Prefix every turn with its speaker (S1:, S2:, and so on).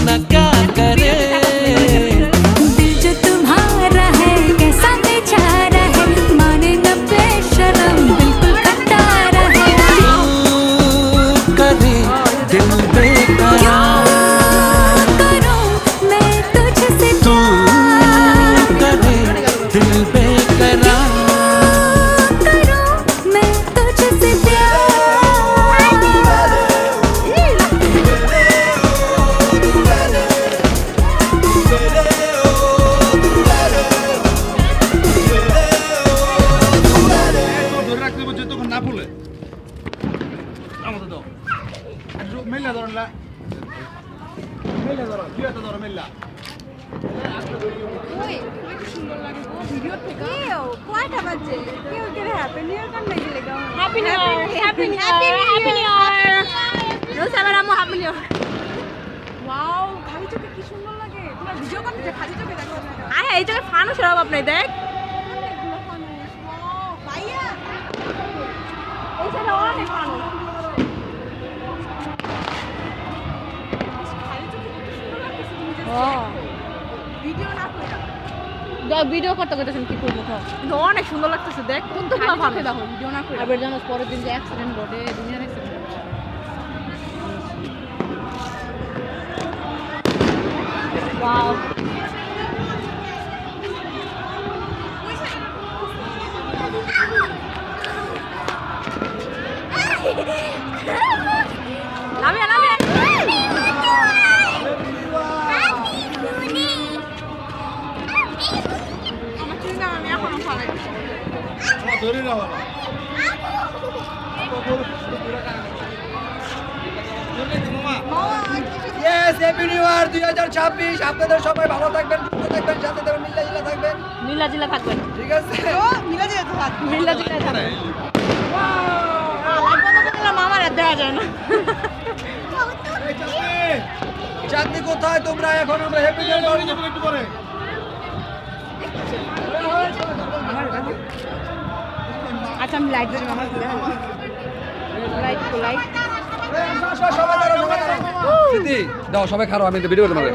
S1: ना क्या करे।
S2: दिल जो तुम्हारा है कैसा बेचारा है, माने न बेशरम बिल्कुल खटारा है।
S1: क्यों करे दिल बेकरार,
S2: करूं मैं तुझसे
S1: तू करे दिल बेकरार।
S2: करूं मैं तुझसे प्यार।
S3: ধরে রাখতে বলছে তখন না বলে আমাদের দাও মেলা ধরো না মেলা ধরো তুই এত ধরো মেলা
S4: কয়টা বাজে কেউ কেউ হ্যাপি নিউ ইয়ার কান মেগে লেগা
S5: happy new year happy new year
S4: রোসাবার আমু হ্যাপি নিউ ইয়ার। ওয়াও খালি চোখে কি সুন্দর লাগে, তোমার ভিডিও করতে যে খালি চোখে দেখো না।
S5: আয় এই জায়গায় ফানুসের অভাব নাই দেখ
S4: অনেকগুলো মানুষ। ওয়াও ভাইয়া
S5: এই জায়গায় অনেক ফানুস
S4: খালি চোখে কত সুন্দর লাগতেছে, তুমি যে
S5: হ্যাঁ
S4: ভিডিও না করে
S5: দেখ ভিডিও করতে করতেছেন কি করবো কিন্তু অনেক সুন্দর লাগতেছে দেখ কোন তো না ভালো
S4: দেখো ভিডিও না করে।
S5: আবার জানোস পরের দিন যে অ্যাক্সিডেন্ট ঘটে দুনিয়ার অ্যাক্সিডেন্ট ওয়াও লামিয়া লামিয়া
S4: আমার চিন্তা আমি এখনো ফালাই
S3: ধরে নাও
S6: ইয়েস হ্যাপি নিউ ইয়ার 2026। আপনাদের সবাই ভালো থাকবেন, সুস্থ থাকবেন, সাথে থাকবেন, মিল্লাজিলা থাকবেন,
S5: নীলা জিলা থাকবেন
S6: ঠিক আছে?
S4: মিলা যেতে থাক।
S5: নীলা জিলা থাকবেন মামার আর দেওয়া যায় না
S6: চাঁদনি কোথায় তোমরা? এখন আমরা হ্যাপি নিউ ইয়ার
S3: একটু পরে
S4: আচ্ছা আমি লাইট দেব আমার
S5: লাইট লাইট
S6: সবাই দাঁড়াও, সবাই দাঁড়াও। স্মৃতি দাও, সবাই খারো, আমি ভিডিও করতে পারবো।